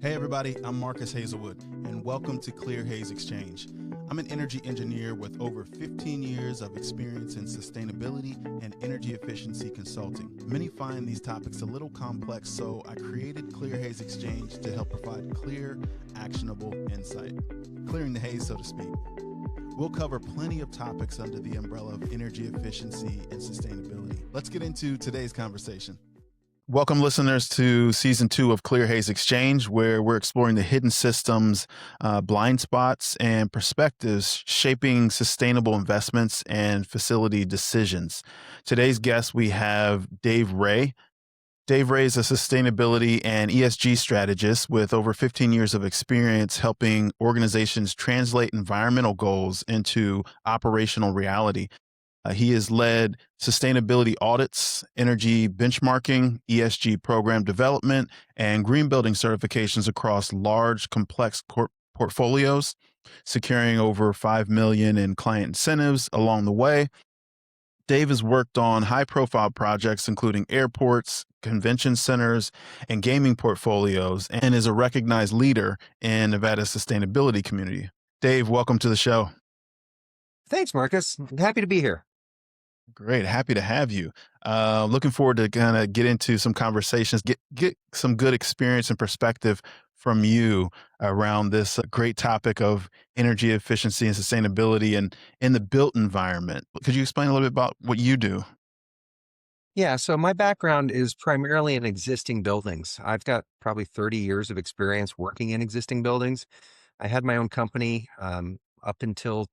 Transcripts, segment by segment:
Hey everybody, I'm Marcus Hazelwood, and welcome to Clear Haze Exchange. I'm an energy engineer with over 15 years of experience in sustainability and energy efficiency consulting. Many find these topics a little complex, so I created Clear Haze Exchange to help provide clear, actionable insight, clearing the haze, so to speak. We'll cover plenty of topics under the umbrella of energy efficiency and sustainability. Let's get into today's conversation. Welcome, listeners, to season 2 of Clear Haze Exchange, where we're exploring the hidden systems, blind spots, and perspectives shaping sustainable investments and facility decisions. Today's guest, we have Dave Ray. Dave Ray is a sustainability and ESG strategist with over 15 years of experience helping organizations translate environmental goals into operational reality. He has led sustainability audits, energy benchmarking, ESG program development, and green building certifications across large, complex portfolios, securing over 5 million in client incentives along the way. Dave has worked on high-profile projects including airports, convention centers, and gaming portfolios, and is a recognized leader in Nevada's sustainability community. Dave, welcome to the show. Thanks, Marcus. I'm happy to be here. Great. Happy to have you. Looking forward to kind of get into some conversations, get some good experience and perspective from you around this great topic of energy efficiency and sustainability and in the built environment. Could you explain a little bit about what you do? Yeah, so my background is primarily in existing buildings. I've got probably 30 years of experience working in existing buildings. I had my own company up until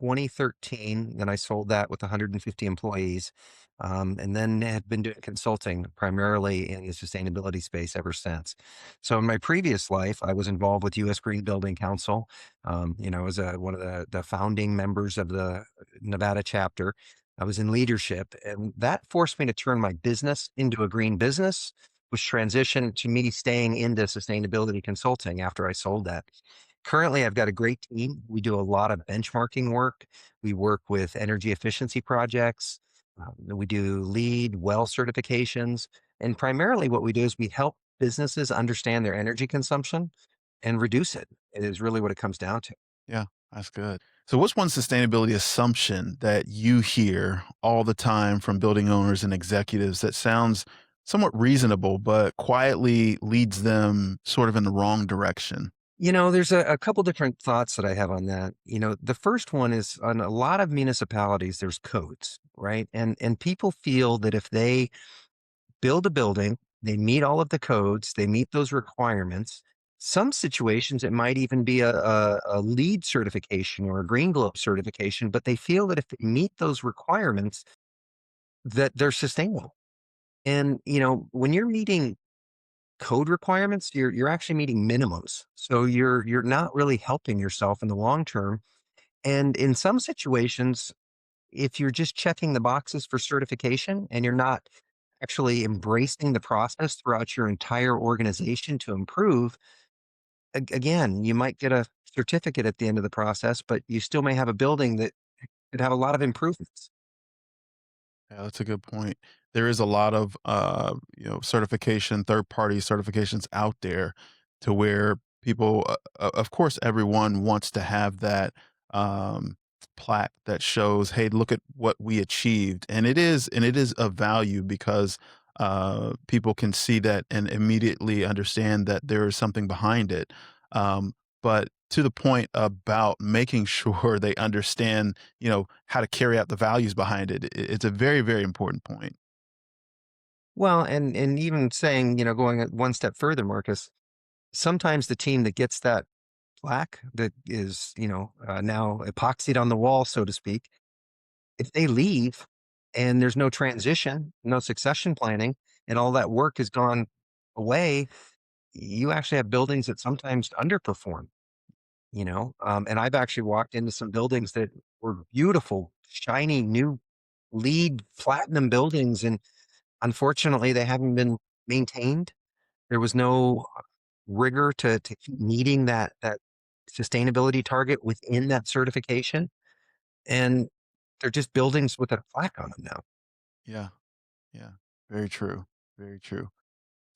2013. Then I sold that with 150 employees, and then had been doing consulting primarily in the sustainability space ever since. So in my previous life, I was involved with U.S. Green Building Council. As one of the founding members of the Nevada chapter. I was in leadership, and that forced me to turn my business into a green business, which transitioned to me staying into sustainability consulting after I sold that. Currently, I've got a great team. We do a lot of benchmarking work. We work with energy efficiency projects. We do lead well certifications. And primarily, what we do is we help businesses understand their energy consumption and reduce it. It is really what it comes down to. Yeah, that's good. So, what's one sustainability assumption that you hear all the time from building owners and executives that sounds somewhat reasonable, but quietly leads them sort of in the wrong direction? There's a couple different thoughts that I have on that. The first one is on a lot of municipalities, there's codes, right? And people feel that if they build a building, they meet all of the codes, they meet those requirements. Some situations, it might even be a lead certification or a green globe certification, but they feel that if they meet those requirements, that they're sustainable. And, when you're meeting code requirements, you're actually meeting minimums. So you're not really helping yourself in the long term. And in some situations, if you're just checking the boxes for certification and you're not actually embracing the process throughout your entire organization to improve, again, you might get a certificate at the end of the process, but you still may have a building that could have a lot of improvements. Yeah, that's a good point. There is a lot of certification, third party certifications out there to where people, of course, everyone wants to have that um, plaque that shows, "Hey, look at what we achieved," and it is of value because people can see that and immediately understand that there is something behind it. But to the point about making sure they understand how to carry out the values behind it. It's a very, very important point. Well, and even saying, going one step further, Marcus, sometimes the team that gets that plaque that is, now epoxied on the wall, so to speak, if they leave and there's no transition, no succession planning, and all that work has gone away, you actually have buildings that sometimes underperform, and I've actually walked into some buildings that were beautiful, shiny, new LEED platinum buildings. And unfortunately, they haven't been maintained. There was no rigor to keep meeting that sustainability target within that certification. And they're just buildings with a plaque on them now. Yeah, yeah, very true, very true.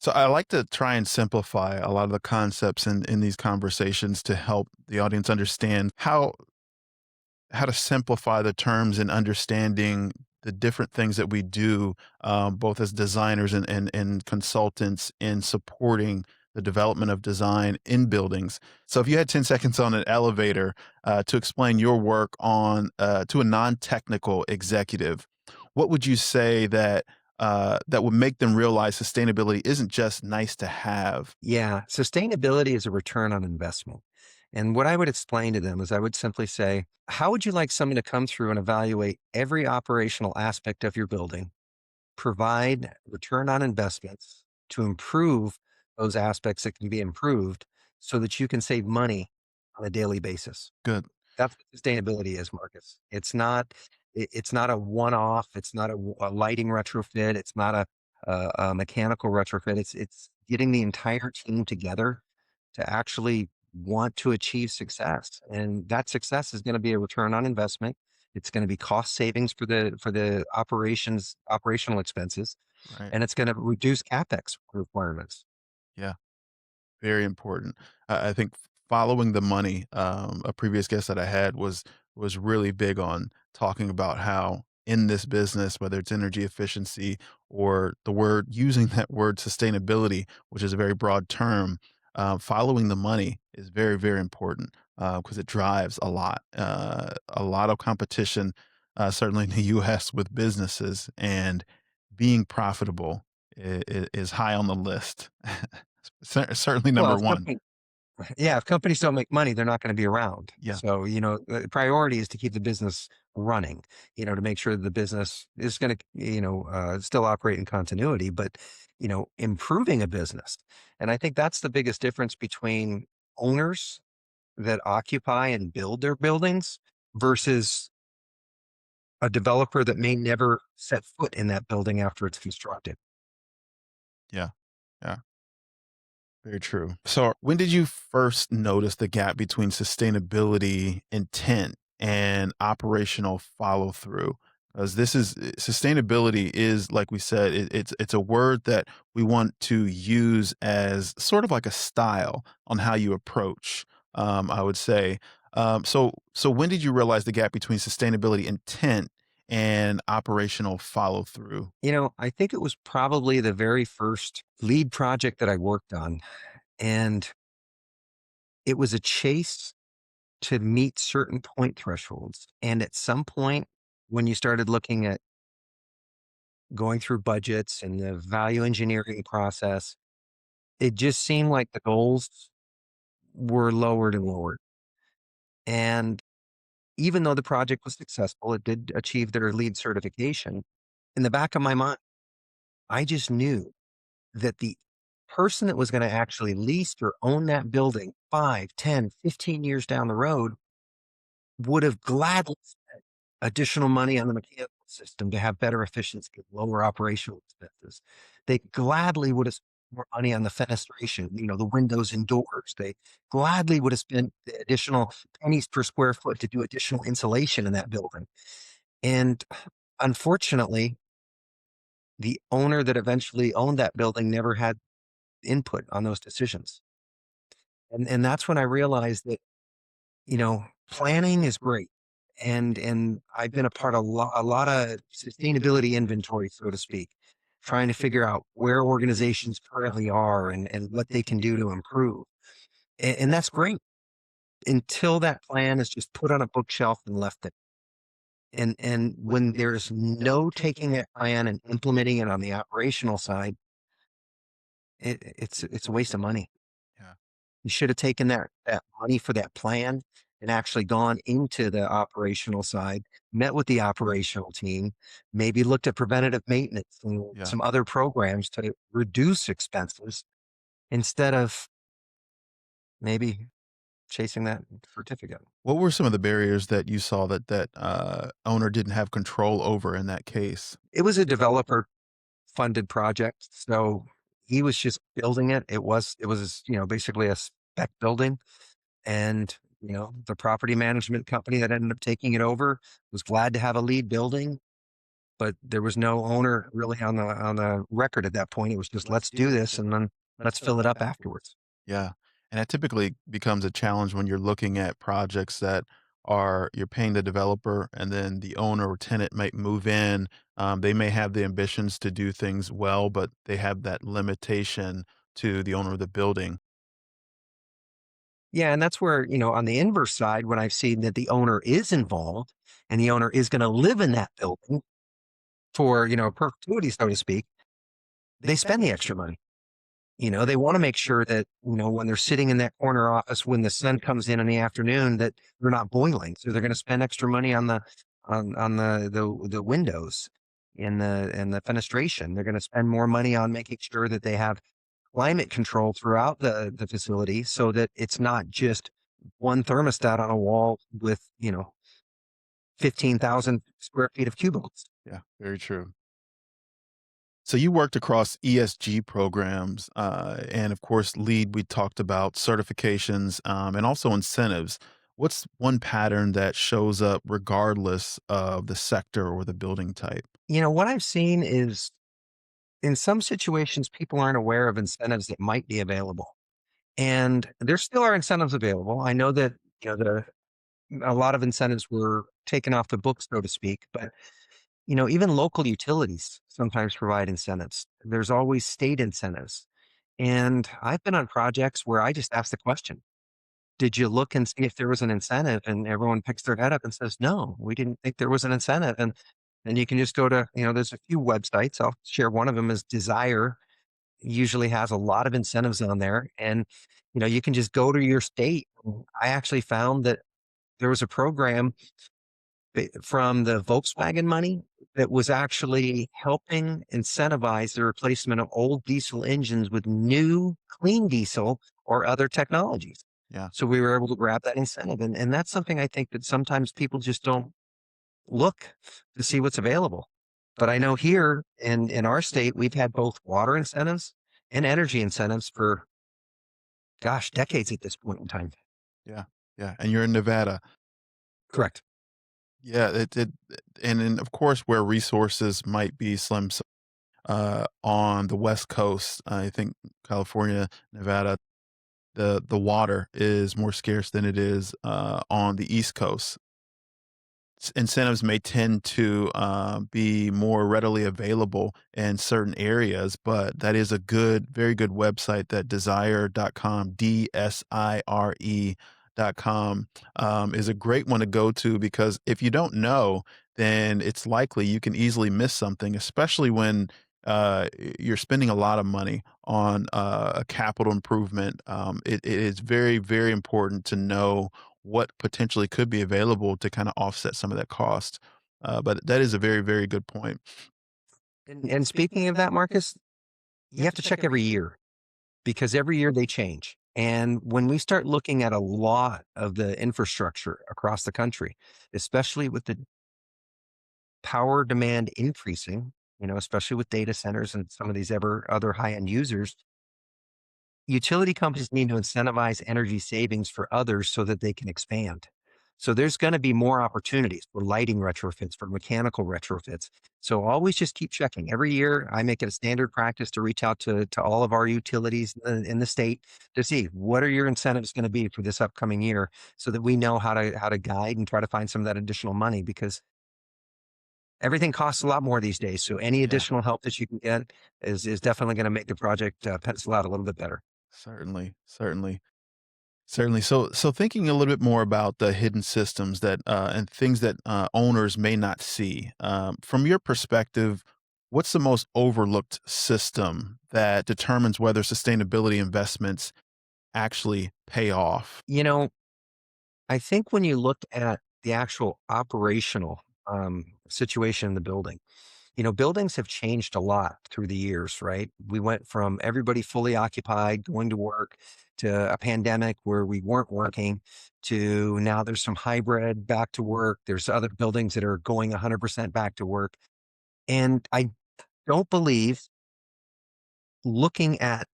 So I like to try and simplify a lot of the concepts in these conversations to help the audience understand how to simplify the terms and understanding the different things that we do, both as designers and consultants in supporting the development of design in buildings. So, if you had 10 seconds on an elevator to explain your work on to a non-technical executive, what would you say that would make them realize sustainability isn't just nice to have? Yeah, sustainability is a return on investment. And what I would explain to them is I would simply say, how would you like someone to come through and evaluate every operational aspect of your building, provide return on investments to improve those aspects that can be improved so that you can save money on a daily basis? Good. That's what sustainability is, Marcus. It's not a one-off. It's not a lighting retrofit. It's not a mechanical retrofit. It's getting the entire team together to actually want to achieve success, and that success is going to be a return on investment. It's going to be cost savings for the operational expenses, Right. and it's going to reduce capex requirements. Yeah. Very important. I think following the money, a previous guest that I had was really big on talking about how in this business, whether it's energy efficiency or the word using that word sustainability, which is a very broad term, following the money is very, very important because it drives a lot of competition, certainly in the U.S. with businesses, and being profitable is high on the list. Certainly Well, number if 1. company Yeah, if companies don't make money, they're not gonna be around. Yeah, So, the priority is to keep the business running, to make sure the business is gonna, still operate in continuity, but, improving a business. And I think that's the biggest difference between owners that occupy and build their buildings versus a developer that may never set foot in that building after it's constructed. yeah, yeah, very true. So, when did you first notice the gap between sustainability intent and operational follow through? Because sustainability is, like we said, it's a word that we want to use as sort of like a style on how you approach. I would say. So when did you realize the gap between sustainability intent and operational follow through? I think it was probably the very first lead project that I worked on, and it was a chase to meet certain point thresholds. And at some point, when you started looking at going through budgets and the value engineering process, it just seemed like the goals were lowered and lowered. And even though the project was successful, it did achieve their lead certification. In the back of my mind, I just knew that the person that was going to actually lease or own that building 5, 10, 15 years down the road would have gladly additional money on the mechanical system to have better efficiency, lower operational expenses. They gladly would have spent more money on the fenestration, the windows and doors. They gladly would have spent the additional pennies per square foot to do additional insulation in that building. And unfortunately, the owner that eventually owned that building never had input on those decisions. And that's when I realized that planning is great. And I've been a part of a lot of sustainability inventory, so to speak, trying to figure out where organizations currently are and what they can do to improve. And that's great until that plan is just put on a bookshelf and left it. And when there's no taking that plan and implementing it on the operational side, it's a waste of money. Yeah, You should have taken that money for that plan and actually gone into the operational side, met with the operational team, maybe looked at preventative maintenance and yeah. some other programs to reduce expenses instead of maybe chasing that certificate. What were some of the barriers that you saw that owner didn't have control over in that case? It was a developer funded project, so he was just building it. It was basically a spec building. And, the property management company that ended up taking it over was glad to have a lead building, but there was no owner really on the record at that point. It was just let's do this and then let's fill it up afterwards. Yeah, and that typically becomes a challenge when you're looking at projects that are you're paying the developer and then the owner or tenant might move in. They may have the ambitions to do things well, but they have that limitation to the owner of the building. Yeah, and that's where, on the inverse side, when I've seen that the owner is involved and the owner is going to live in that building for, perpetuity, so to speak, they spend the extra money. They want to make sure that, when they're sitting in that corner office, when the sun comes in the afternoon, that they're not boiling. So they're going to spend extra money on the windows and the fenestration. They're going to spend more money on making sure that they have climate control throughout the facility so that it's not just one thermostat on a wall with, 15,000 square feet of cubicles. Yeah, very true. So you worked across ESG programs, and of course, lead. We talked about certifications, and also incentives. What's one pattern that shows up regardless of the sector or the building type? What I've seen is in some situations, people aren't aware of incentives that might be available. And there still are incentives available. I know that, a lot of incentives were taken off the books, so to speak, but even local utilities sometimes provide incentives. There's always state incentives. And I've been on projects where I just ask the question, did you look and see if there was an incentive? And everyone picks their head up and says, no, we didn't think there was an incentive. And then you can just go to, there's a few websites. I'll share one of them is Desire, usually has a lot of incentives on there. And, you can just go to your state. I actually found that there was a program from the Volkswagen money that was actually helping incentivize the replacement of old diesel engines with new clean diesel or other technologies. Yeah, So we were able to grab that incentive. And that's something I think that sometimes people just don't look to see what's available. But I know here in our state, we've had both water incentives and energy incentives for, gosh, decades at this point in time. yeah, yeah. And you're in Nevada. Correct. Yeah, and then of course where resources might be slim on the West Coast. I think California, Nevada, the water is more scarce than it is on the East Coast. Incentives may tend to be more readily available in certain areas, but that is a very good website that desire.com, DSIRE.com, is a great one to go to because if you don't know, then it's likely you can easily miss something, especially when you're spending a lot of money on a capital improvement. It is very, very important to know what potentially could be available to kinda offset some of that cost. But that is a very, very good point. And speaking of that, Marcus, you have to check every year because every year they change. And when we start looking at a lot of the infrastructure across the country, especially with the power demand increasing, especially with data centers and some of these ever other high end users, utility companies need to incentivize energy savings for others so that they can expand. So there's going to be more opportunities for lighting retrofits, for mechanical retrofits. So always just keep checking. Every year, I make it a standard practice to reach out to all of our utilities in the state to see what are your incentives going to be for this upcoming year, so that we know how to guide and try to find some of that additional money because everything costs a lot more these days. So any Yeah, additional help that you can get is definitely going to make the project pencil out a little bit better. certainly, certainly. Certainly. So thinking a little bit more about the hidden systems that and things that owners may not see. From your perspective, what's the most overlooked system that determines whether sustainability investments actually pay off? I think when you look at the actual operational situation in the building, buildings have changed a lot through the years, right? We went from everybody fully occupied, going to work, to a pandemic where we weren't working, to now there's some hybrid back to work. There's other buildings that are going 100% back to work. And I don't believe looking at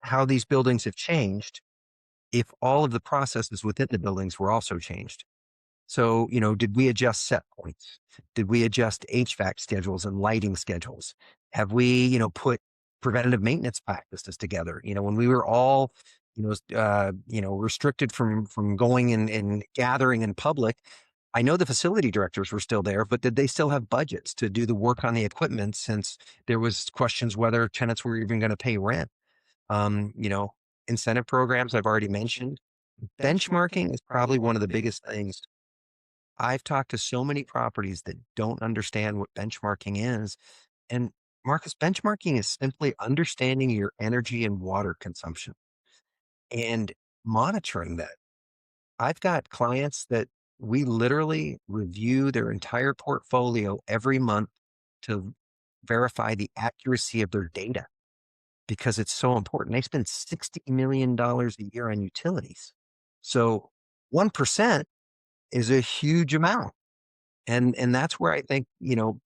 how these buildings have changed if all of the processes within the buildings were also changed. So, did we adjust set points? Did we adjust HVAC schedules and lighting schedules? Have we, put preventative maintenance practices together? When we were all, restricted from going and gathering in public, I know the facility directors were still there, but did they still have budgets to do the work on the equipment since there was questions whether tenants were even going to pay rent? Um, you know, Incentive programs I've already mentioned. Benchmarking is probably one of the biggest things. I've talked to so many properties that don't understand what benchmarking is. And Marcus, benchmarking is simply understanding your energy and water consumption and monitoring that. I've got clients that we literally review their entire portfolio every month to verify the accuracy of their data because it's so important. They spend $60 million a year on utilities. So 1% is a huge amount. And that's where I think,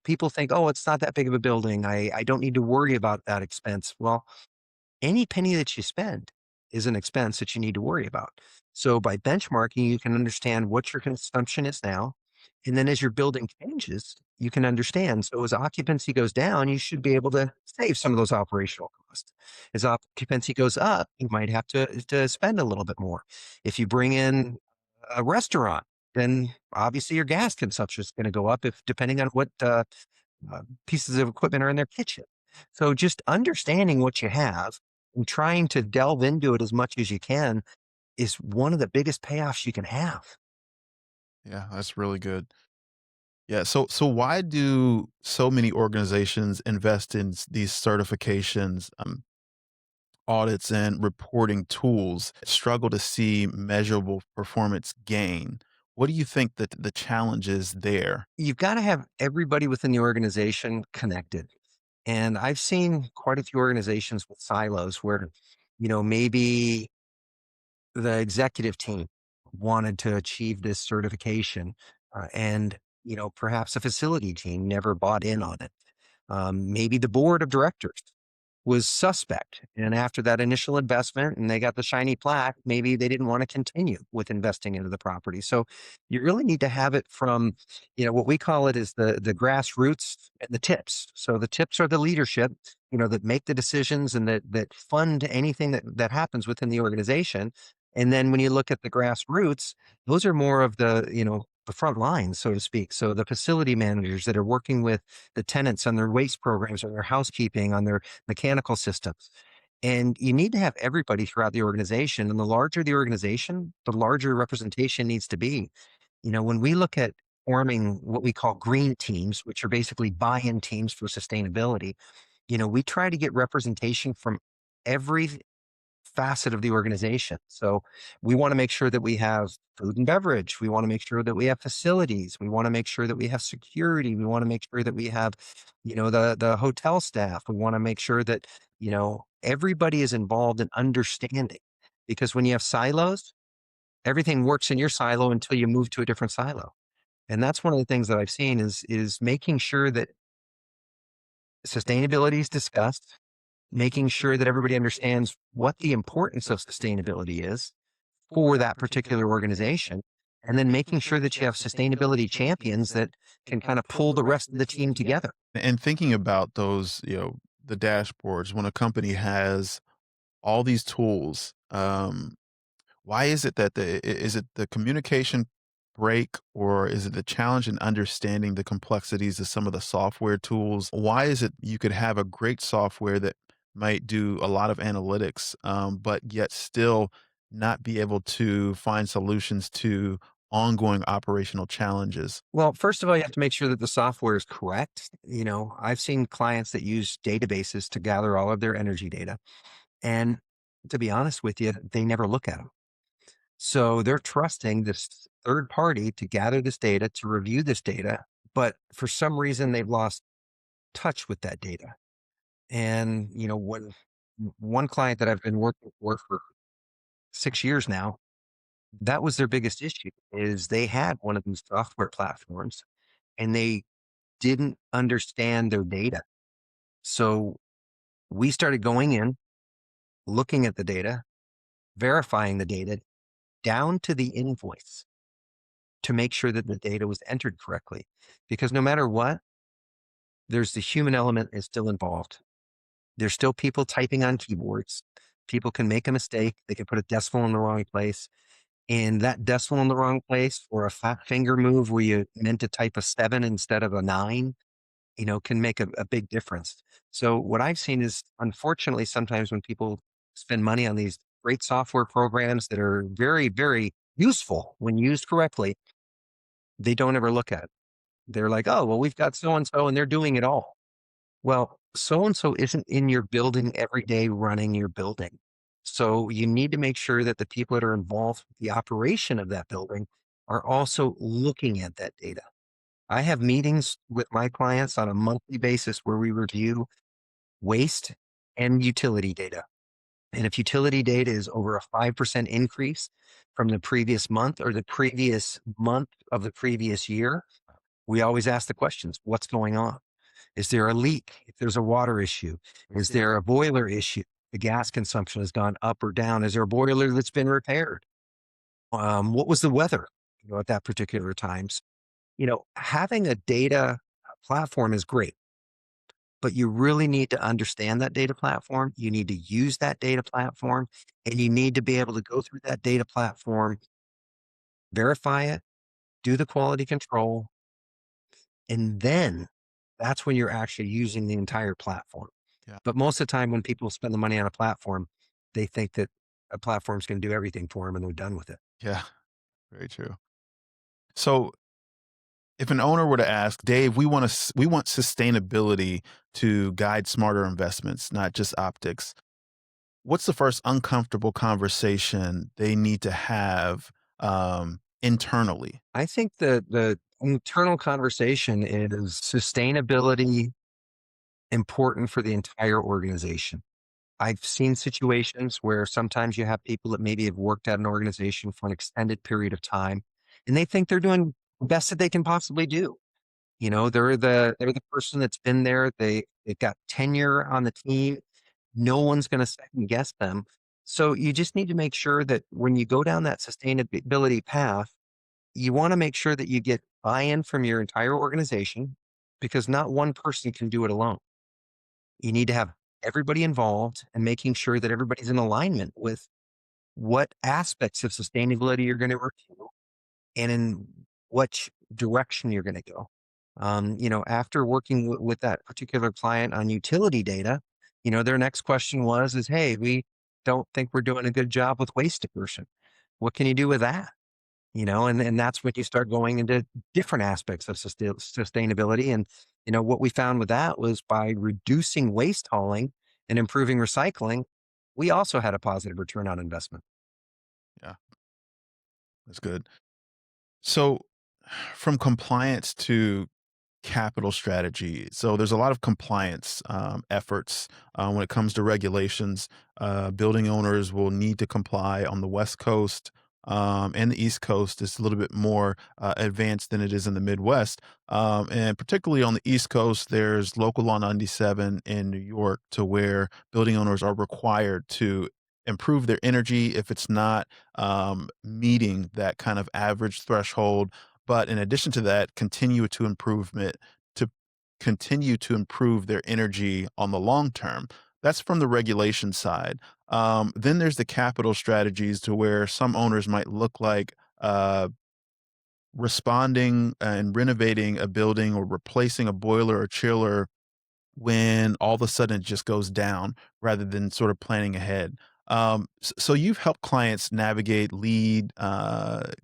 people think, oh, it's not that big of a building. I don't need to worry about that expense. Well, any penny that you spend is an expense that you need to worry about. So by benchmarking, you can understand what your consumption is now. And then as your building changes, you can understand. So as occupancy goes down, you should be able to save some of those operational costs. As occupancy goes up, you might have to spend a little bit more. If you bring in a restaurant, then obviously your gas consumption is going to go up if depending on what pieces of equipment are in their kitchen. So just understanding what you have and trying to delve into it as much as you can is one of the biggest payoffs you can have. Yeah, that's really good. Yeah, so why do so many organizations invest in these certifications, audits, and reporting tools, struggle to see measurable performance gain? What do you think that the challenge is there? You've got to have everybody within the organization connected. And I've seen quite a few organizations with silos where, maybe the executive team wanted to achieve this certification and perhaps a facility team never bought in on it. Maybe the board of directors was suspect. And after that initial investment and they got the shiny plaque, maybe they didn't want to continue with investing into the property. So you really need to have it from, what we call it is the grassroots and the tips. So the tips are the leadership, that make the decisions and that fund anything that happens within the organization. And then when you look at the grassroots, those are more of the front lines, so to speak. So the facility managers that are working with the tenants on their waste programs or their housekeeping, on their mechanical systems. And you need to have everybody throughout the organization. And the larger the organization, the larger representation needs to be. When we look at forming what we call green teams, which are basically buy in teams for sustainability, we try to get representation from every facet of the organization. So we want to make sure that we have food and beverage. We want to make sure that we have facilities. We want to make sure that we have security. We want to make sure that we have, the hotel staff. We want to make sure that, everybody is involved in understanding. Because when you have silos, everything works in your silo until you move to a different silo. And that's one of the things that I've seen is making sure that sustainability is discussed, making sure that everybody understands what the importance of sustainability is for that particular organization, and then making sure that you have sustainability champions that can kind of pull the rest of the team together. And thinking about those, the dashboards, when a company has all these tools, why is it that is it the communication break, or is it the challenge in understanding the complexities of some of the software tools? Why is it you could have a great software that might do a lot of analytics, but yet still not be able to find solutions to ongoing operational challenges? Well, first of all, you have to make sure that the software is correct. I've seen clients that use databases to gather all of their energy data. And to be honest with you, they never look at them. So they're trusting this third party to gather this data, to review this data. But for some reason, they've lost touch with that data. And, when one client that I've been working for 6 years now, that was their biggest issue is they had one of these software platforms and they didn't understand their data. So we started going in, looking at the data, verifying the data down to the invoice. to make sure that the data was entered correctly. Because no matter what, there's the human element is still involved. There's still people typing on keyboards. People can make a mistake. They can put a decimal in the wrong place. And that decimal in the wrong place or a fat finger move where you meant to type a 7 instead of a 9, can make a big difference. So what I've seen is, unfortunately, sometimes when people spend money on these great software programs that are very, very useful when used correctly, they don't ever look at it. They're like, oh, well, we've got so and so and they're doing it all. Well, so and so isn't in your building every day running your building. So you need to make sure that the people that are involved with the operation of that building are also looking at that data. I have meetings with my clients on a monthly basis where we review waste and utility data. And if utility data is over a 5% increase from the previous month or the previous month of the previous year, we always ask the questions, what's going on? Is there a leak? If there's a water issue, is there a boiler issue? The gas consumption has gone up or down. Is there a boiler that's been repaired? What was the weather, at that particular times? Having a data platform is great, but you really need to understand that data platform. You need to use that data platform, and you need to be able to go through that data platform, verify it, do the quality control, and then that's when you're actually using the entire platform. Yeah. But most of the time when people spend the money on a platform, they think that a platform's going to do everything for them and they're done with it. Yeah. Very true. So if an owner were to ask, Dave, we want sustainability to guide smarter investments, not just optics. What's the first uncomfortable conversation they need to have internally? I think the internal conversation is sustainability important for the entire organization. I've seen situations where sometimes you have people that maybe have worked at an organization for an extended period of time and they think they're doing the best that they can possibly do. They're the person that's been there. They've got tenure on the team. No one's going to second guess them. So you just need to make sure that when you go down that sustainability path, you want to make sure that you get buy-in from your entire organization because not one person can do it alone. You need to have everybody involved and making sure that everybody's in alignment with what aspects of sustainability you're going to review and in which direction you're going to go. After working with that particular client on utility data, their next question is, hey, we don't think we're doing a good job with waste diversion. What can you do with that? And that's when you start going into different aspects of sustainability. And, what we found with that was by reducing waste hauling and improving recycling, we also had a positive return on investment. Yeah, that's good. So from compliance to capital strategy. So there's a lot of compliance efforts when it comes to regulations. Building owners will need to comply on the West Coast and the East Coast. It's a little bit more advanced than it is in the Midwest. And particularly on the East Coast, there's local law 97 in New York to where building owners are required to improve their energy if it's not meeting that kind of average threshold, but in addition to that, to continue to improve their energy on the long term. That's from the regulation side. Then there's the capital strategies to where some owners might look like responding and renovating a building or replacing a boiler or chiller when all of a sudden it just goes down rather than sort of planning ahead. So you've helped clients navigate lead,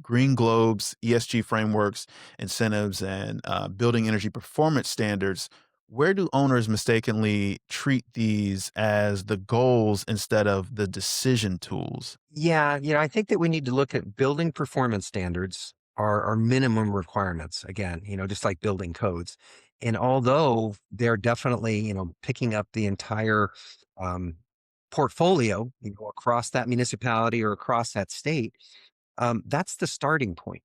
green globes, ESG frameworks, incentives, and building energy performance standards. Where do owners mistakenly treat these as the goals instead of the decision tools? Yeah, I think that we need to look at building performance standards are minimum requirements. Again, just like building codes. And although they're definitely, picking up the entire um, portfolio, across that municipality or across that state, that's the starting point.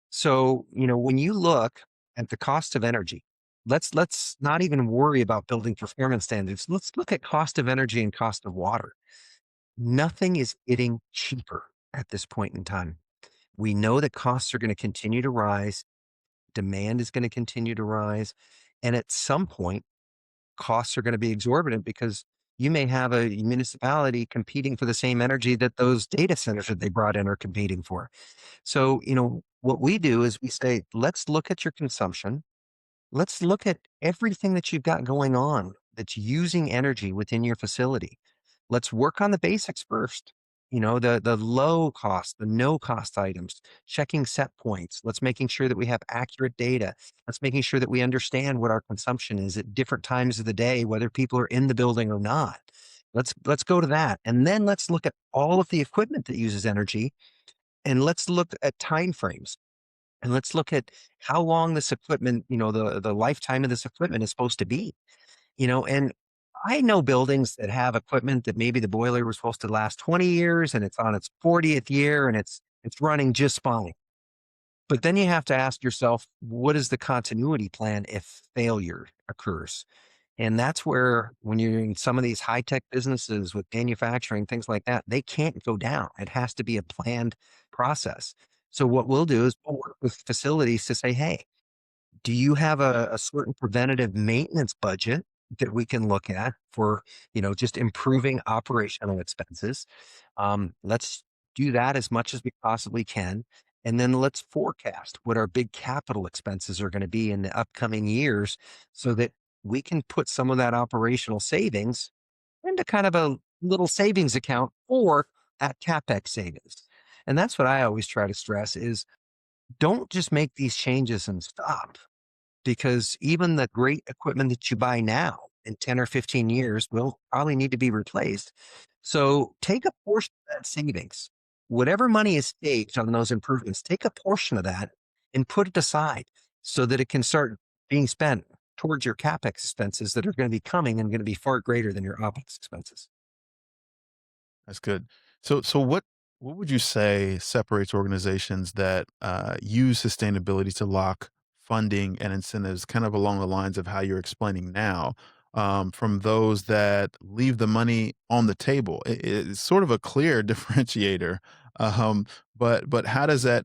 So, when you look at the cost of energy, let's not even worry about building performance standards. Let's look at cost of energy and cost of water. Nothing is getting cheaper at this point in time. We know that costs are going to continue to rise, demand is going to continue to rise, and at some point, costs are going to be exorbitant because you may have a municipality competing for the same energy that those data centers that they brought in are competing for. So, what we do is we say, let's look at your consumption. Let's look at everything that you've got going on that's using energy within your facility. Let's work on the basics first. The low cost, the no cost items, checking set points. Let's making sure that we have accurate data. Let's making sure that we understand what our consumption is at different times of the day, whether people are in the building or not. Let's go to that. And then let's look at all of the equipment that uses energy, and let's look at time frames. And let's look at how long this equipment, the lifetime of this equipment is supposed to be. And I know buildings that have equipment that maybe the boiler was supposed to last 20 years and it's on its 40th year and it's running just fine. But then you have to ask yourself, what is the continuity plan if failure occurs? And that's where, when you're in some of these high tech businesses with manufacturing, things like that, they can't go down. It has to be a planned process. So, what we'll do is we'll work with facilities to say, hey, do you have a certain preventative maintenance budget that we can look at for, just improving operational expenses? Let's do that as much as we possibly can. And then let's forecast what our big capital expenses are going to be in the upcoming years so that we can put some of that operational savings into kind of a little savings account or at capex savings. And that's what I always try to stress is don't just make these changes and stop, because even the great equipment that you buy now in 10 or 15 years will probably need to be replaced. So take a portion of that savings, whatever money is saved on those improvements, take a portion of that and put it aside so that it can start being spent towards your capex expenses that are going to be coming and going to be far greater than your opex expenses. That's good. So what would you say separates organizations that use sustainability to lock funding and incentives, kind of along the lines of how you're explaining now, from those that leave the money on the table? It's sort of a clear differentiator, um, but how does that?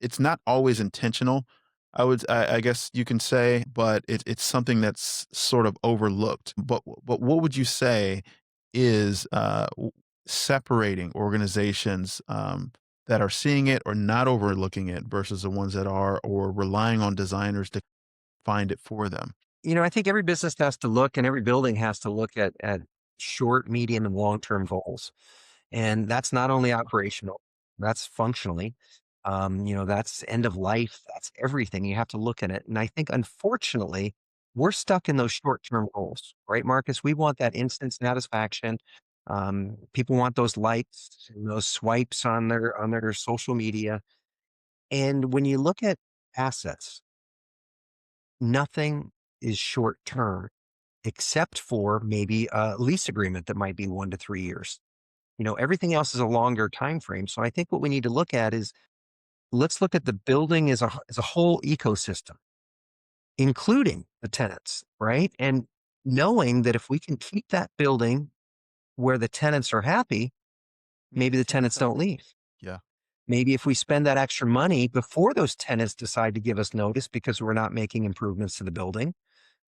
It's not always intentional. I guess you can say, but it's something that's sort of overlooked. But what would you say is separating organizations that are seeing it or not overlooking it versus the ones that are, or relying on designers to find it for them? I think every business has to look and every building has to look at short, medium, and long-term goals. And that's not only operational, that's functionally, that's end of life, that's everything. You have to look at it. And I think, unfortunately, we're stuck in those short-term goals, right, Marcus? We want that instant satisfaction. People want those likes and those swipes on their social media. And when you look at assets, nothing is short term except for maybe a lease agreement that might be 1 to 3 years. Everything else is a longer time frame. So I think what we need to look at is, let's look at the building as a whole ecosystem, including the tenants, right? And knowing that if we can keep that building where the tenants are happy, maybe the tenants don't leave. Yeah. Maybe if we spend that extra money before those tenants decide to give us notice because we're not making improvements to the building,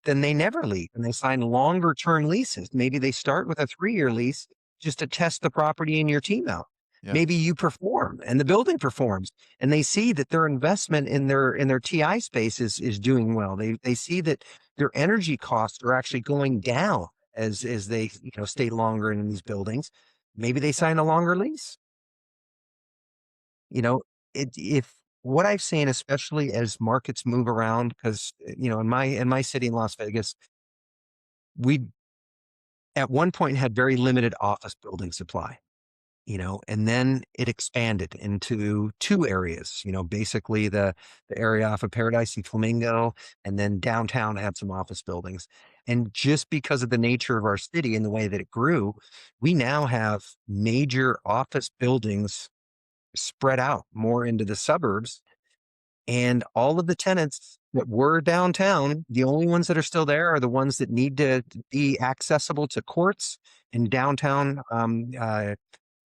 then they never leave and they sign longer term leases. Maybe they start with a 3-year lease just to test the property and your team out. Yeah. Maybe you perform and the building performs and they see that their investment in their TI space is doing well. They see that their energy costs are actually going down as they stay longer in these buildings. Maybe they sign a longer lease. You know, if what I've seen, especially as markets move around, because in my city in Las Vegas, we at one point had very limited office building supply. And then it expanded into two areas. Basically the area off of Paradise and Flamingo, and then downtown had some office buildings. And just because of the nature of our city and the way that it grew, we now have major office buildings spread out more into the suburbs. And all of the tenants that were downtown, the only ones that are still there are the ones that need to be accessible to courts and downtown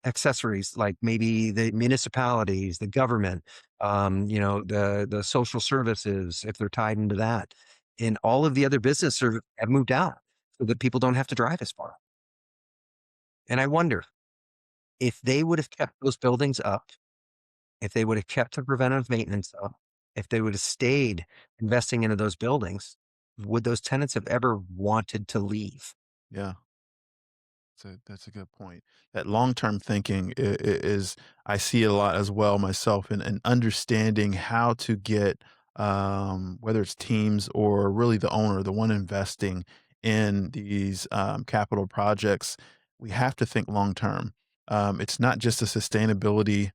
accessories, like maybe the municipalities, the government, the social services, if they're tied into that. And all of the other businesses have moved out so that people don't have to drive as far. And I wonder if they would have kept those buildings up, if they would have kept the preventive maintenance up, if they would have stayed investing into those buildings, would those tenants have ever wanted to leave? Yeah. That's a good point. That long-term thinking is I see a lot as well myself in understanding how to get, whether it's teams or really the owner, the one investing in these, capital projects, we have to think long term. It's not just a sustainability,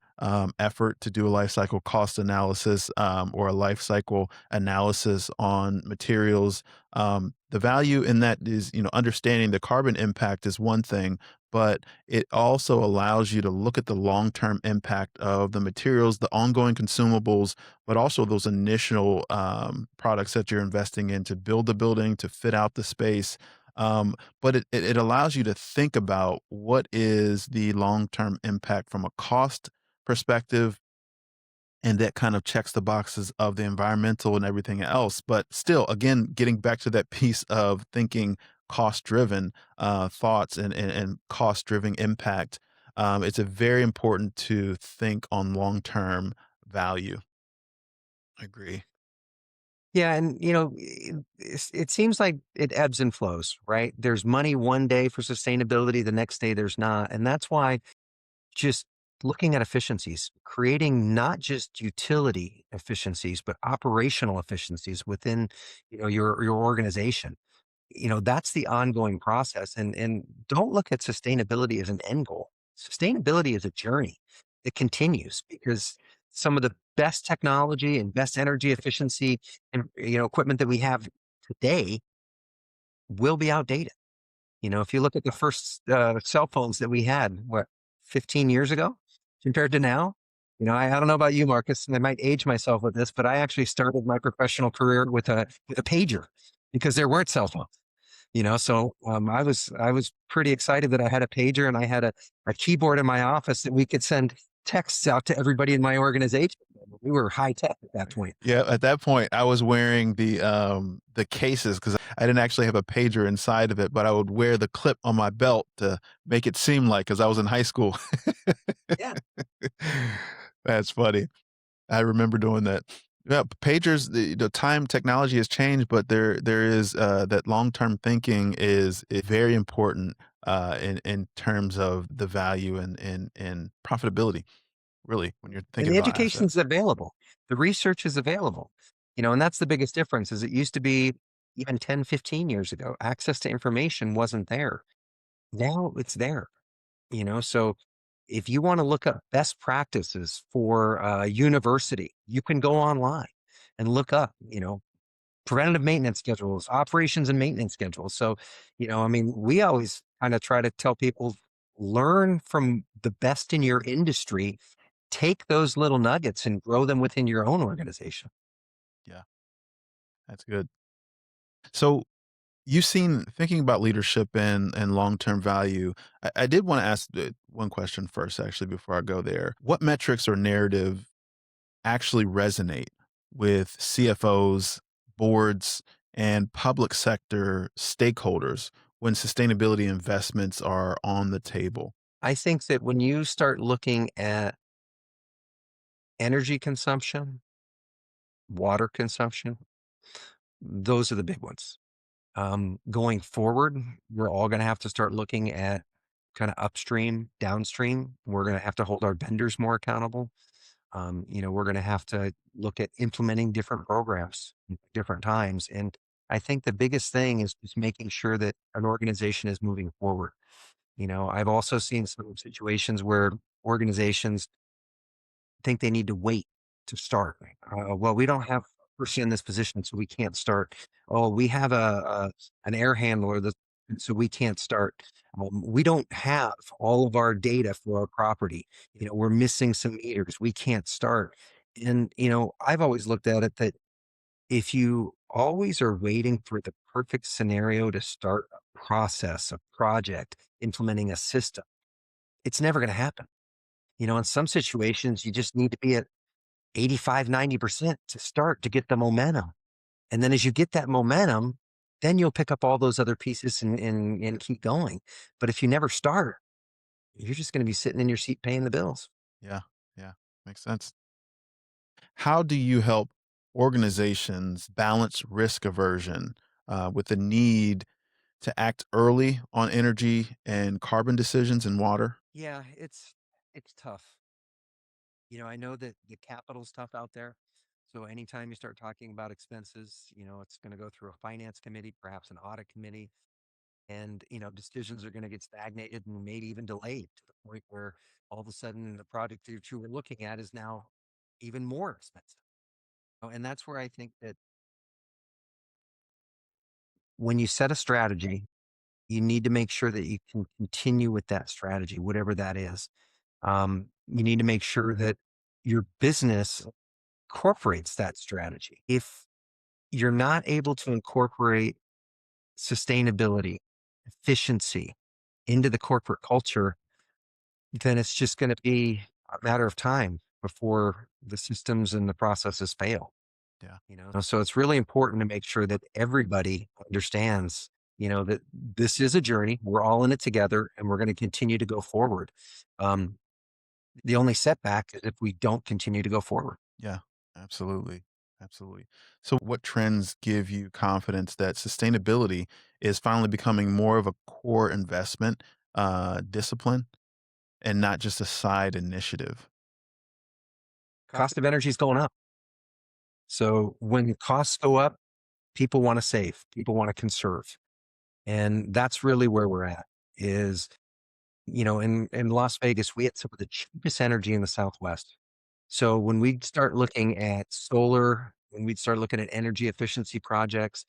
effort to do a life cycle cost analysis, or a life cycle analysis on materials. The value in that is, understanding the carbon impact is one thing, but it also allows you to look at the long-term impact of the materials, the ongoing consumables, but also those initial products that you're investing in to build the building, to fit out the space. But it allows you to think about what is the long-term impact from a cost perspective, and that kind of checks the boxes of the environmental and everything else. But still, again, getting back to that piece of thinking cost driven thoughts and cost driven impact, it's a very important to think on long term value. I agree. Yeah, and it seems like it ebbs and flows, right? There's money one day for sustainability, the next day there's not, and that's why just looking at efficiencies, creating not just utility efficiencies, but operational efficiencies within your organization. That's the ongoing process, and don't look at sustainability as an end goal. Sustainability is a journey that continues because some of the best technology and best energy efficiency and equipment that we have today will be outdated. If you look at the first cell phones that we had, what, 15 years ago compared to now, I don't know about you, Marcus, and I might age myself with this, but I actually started my professional career with a pager because there weren't cell phones. So I was pretty excited that I had a pager and I had a keyboard in my office that we could send texts out to everybody in my organization. We were high tech at that point. Yeah, at that point, I was wearing the cases because I didn't actually have a pager inside of it, but I would wear the clip on my belt to make it seem like because I was in high school. Yeah. That's funny. I remember doing that. Yeah, pagers, the time technology has changed, but there is that long-term thinking is very important in terms of the value and profitability, really, when you're And thinking the about education's assets. available. The research is available. And that's the biggest difference is it used to be even 10, 15 years ago, access to information wasn't there. Now it's there, so if you want to look up best practices for a university, you can go online and look up, preventative maintenance schedules, operations and maintenance schedules. So, I mean, we always kind of try to tell people learn from the best in your industry, take those little nuggets and grow them within your own organization. Yeah, that's good. So you've seen thinking about leadership and long-term value. I did want to ask one question first, actually, before I go there. What metrics or narrative actually resonate with CFOs, boards, and public sector stakeholders when sustainability investments are on the table? I think that when you start looking at energy consumption, water consumption, those are the big ones. Going forward, we're all going to have to start looking at kind of upstream, downstream. We're going to have to hold our vendors more accountable. We're going to have to look at implementing different programs at different times. And I think the biggest thing is making sure that an organization is moving forward. I've also seen some situations where organizations think they need to wait to start. Well, we don't have a person in this position, so we can't start. Oh, we have an air handler, so we can't start. We don't have all of our data for our property. We're missing some meters. We can't start. And I've always looked at it that if you always are waiting for the perfect scenario to start a process, a project, implementing a system, it's never going to happen. In some situations, you just need to be at 85, 90% to start to get the momentum. And then as you get that momentum, then you'll pick up all those other pieces and keep going. But if you never start, you're just going to be sitting in your seat paying the bills. Yeah. Yeah. Makes sense. How do you help organizations balance risk aversion with the need to act early on energy and carbon decisions in water? Yeah, it's tough. I know that the capital's tough out there. So anytime you start talking about expenses, it's going to go through a finance committee, perhaps an audit committee, and decisions are going to get stagnated and maybe even delayed to the point where all of a sudden the project that you were looking at is now even more expensive. And that's where I think that when you set a strategy, you need to make sure that you can continue with that strategy, whatever that is. You need to make sure that your business incorporates that strategy. If you're not able to incorporate sustainability, efficiency into the corporate culture, then it's just going to be a matter of time before the systems and the processes fail. Yeah. So it's really important to make sure that everybody understands, that this is a journey. We're all in it together and we're going to continue to go forward. Um, the only setback is if we don't continue to go forward. Yeah. Absolutely. Absolutely. So, what trends give you confidence that sustainability is finally becoming more of a core investment discipline and not just a side initiative? Cost of energy is going up. So when costs go up, people want to save, people want to conserve. And that's really where we're at is, in Las Vegas, we had some of the cheapest energy in the Southwest. So when we start looking at solar, when we start looking at energy efficiency projects,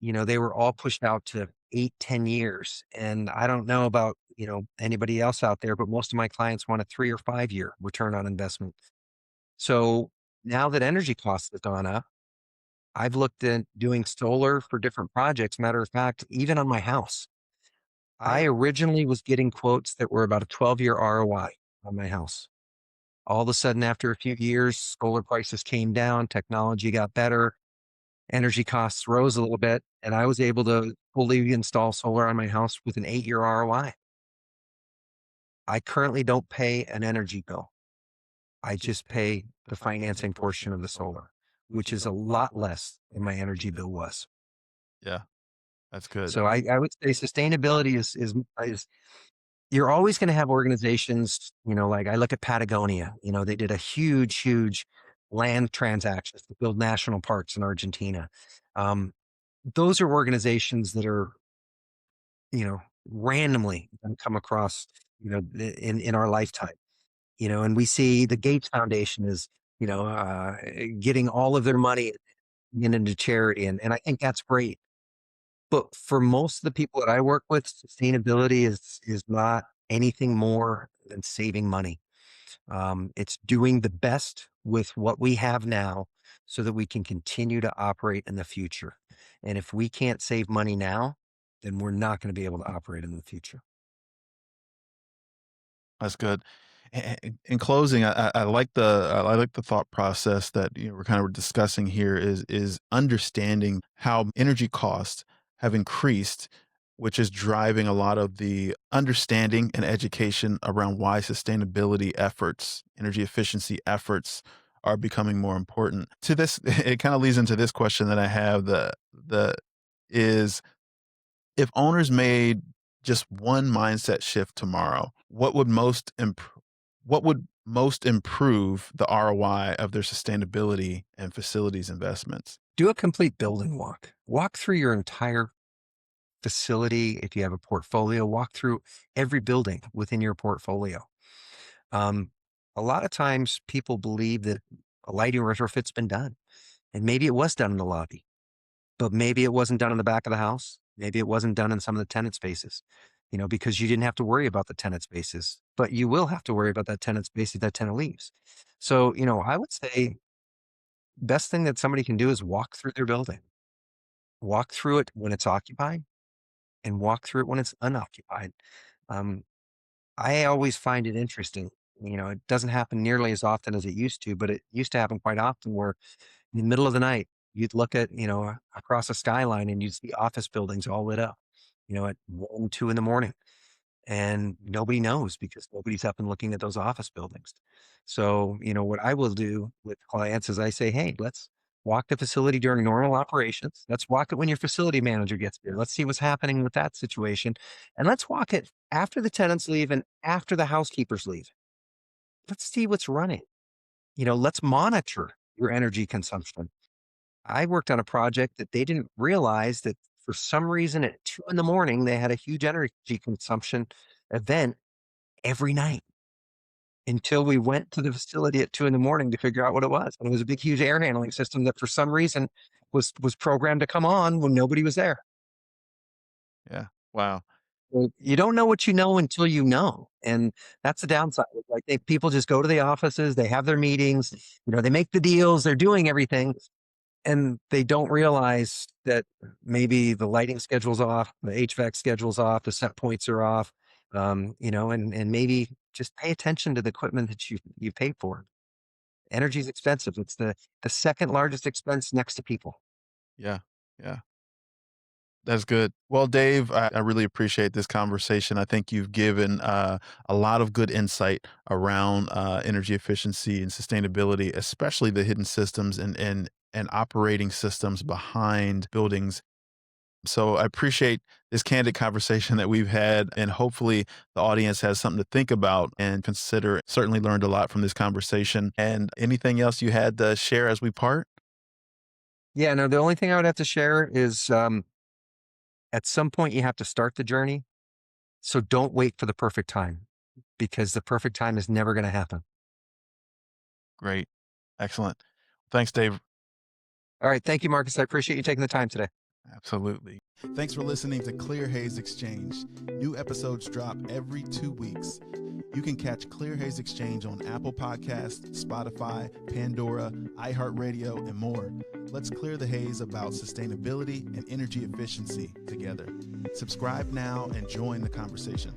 they were all pushed out to 8, 10 years. And I don't know about, anybody else out there, but most of my clients want a 3 or 5 year return on investment. So now that energy costs have gone up, I've looked at doing solar for different projects. Matter of fact, even on my house, I originally was getting quotes that were about a 12-year ROI on my house. All of a sudden, after a few years, solar prices came down, technology got better, energy costs rose a little bit, and I was able to fully install solar on my house with an 8-year ROI. I currently don't pay an energy bill. I just pay the financing portion of the solar, which is a lot less than my energy bill was. Yeah. That's good. So I would say sustainability is you're always going to have organizations, like I look at Patagonia, they did a huge land transactions to build national parks in Argentina. Um, those are organizations that are, randomly gonna come across, in our lifetime, and we see the Gates Foundation is, getting all of their money into charity. And I think that's great. But for most of the people that I work with, sustainability is not anything more than saving money. It's doing the best with what we have now so that we can continue to operate in the future. And if we can't save money now, then we're not going to be able to operate in the future. That's good. In closing, I like the thought process that we're kind of discussing here is understanding how energy costs have increased, which is driving a lot of the understanding and education around why sustainability efforts, energy efficiency efforts are becoming more important. To this, it kind of leads into this question that I have. The is if owners made just one mindset shift tomorrow, what would most improve the ROI of their sustainability and facilities investments? Do a complete building walk. Walk through your entire facility. If you have a portfolio, walk through every building within your portfolio. Um, a lot of times people believe that a lighting retrofit's been done, and maybe it was done in the lobby, but maybe it wasn't done in the back of the house. Maybe it wasn't done in some of the tenant spaces, because you didn't have to worry about the tenant spaces, but you will have to worry about that tenant space if that tenant leaves. So, I would say best thing that somebody can do is walk through their building, walk through it when it's occupied and walk through it when it's unoccupied. Um, I always find it interesting. It doesn't happen nearly as often as it used to, but it used to happen quite often where in the middle of the night, you'd look at, across a skyline and you'd see office buildings all lit up, at 1, 2 in the morning. And nobody knows because nobody's up and looking at those office buildings. So, what I will do with clients is I say, hey, let's walk the facility during normal operations. Let's walk it when your facility manager gets here. Let's see what's happening with that situation. And let's walk it after the tenants leave and after the housekeepers leave. Let's see what's running. Let's monitor your energy consumption. I worked on a project that they didn't realize that for some reason at 2 in the morning, they had a huge energy consumption event every night until we went to the facility at 2 in the morning to figure out what it was. And it was a big, huge air handling system that for some reason was programmed to come on when nobody was there. Yeah. Wow. Well, you don't know what you know until you know. And that's the downside. Like people just go to the offices, they have their meetings, they make the deals, they're doing everything. And they don't realize that maybe the lighting schedule's off, the HVAC schedule's off, the set points are off, and maybe just pay attention to the equipment that you paid for. Energy is expensive. It's the second largest expense next to people. Yeah. Yeah. That's good. Well, Dave, I really appreciate this conversation. I think you've given a lot of good insight around energy efficiency and sustainability, especially the hidden systems and operating systems behind buildings. So I appreciate this candid conversation that we've had, and hopefully the audience has something to think about and consider. Certainly learned a lot from this conversation. And anything else you had to share as we part? Yeah, no, the only thing I would have to share is at some point you have to start the journey. So don't wait for the perfect time because the perfect time is never going to happen. Great. Excellent. Thanks, Dave. All right. Thank you, Marcus. I appreciate you taking the time today. Absolutely. Thanks for listening to Clear Haze Exchange. New episodes drop every 2 weeks. You can catch Clear Haze Exchange on Apple Podcasts, Spotify, Pandora, iHeartRadio, and more. Let's clear the haze about sustainability and energy efficiency together. Subscribe now and join the conversation.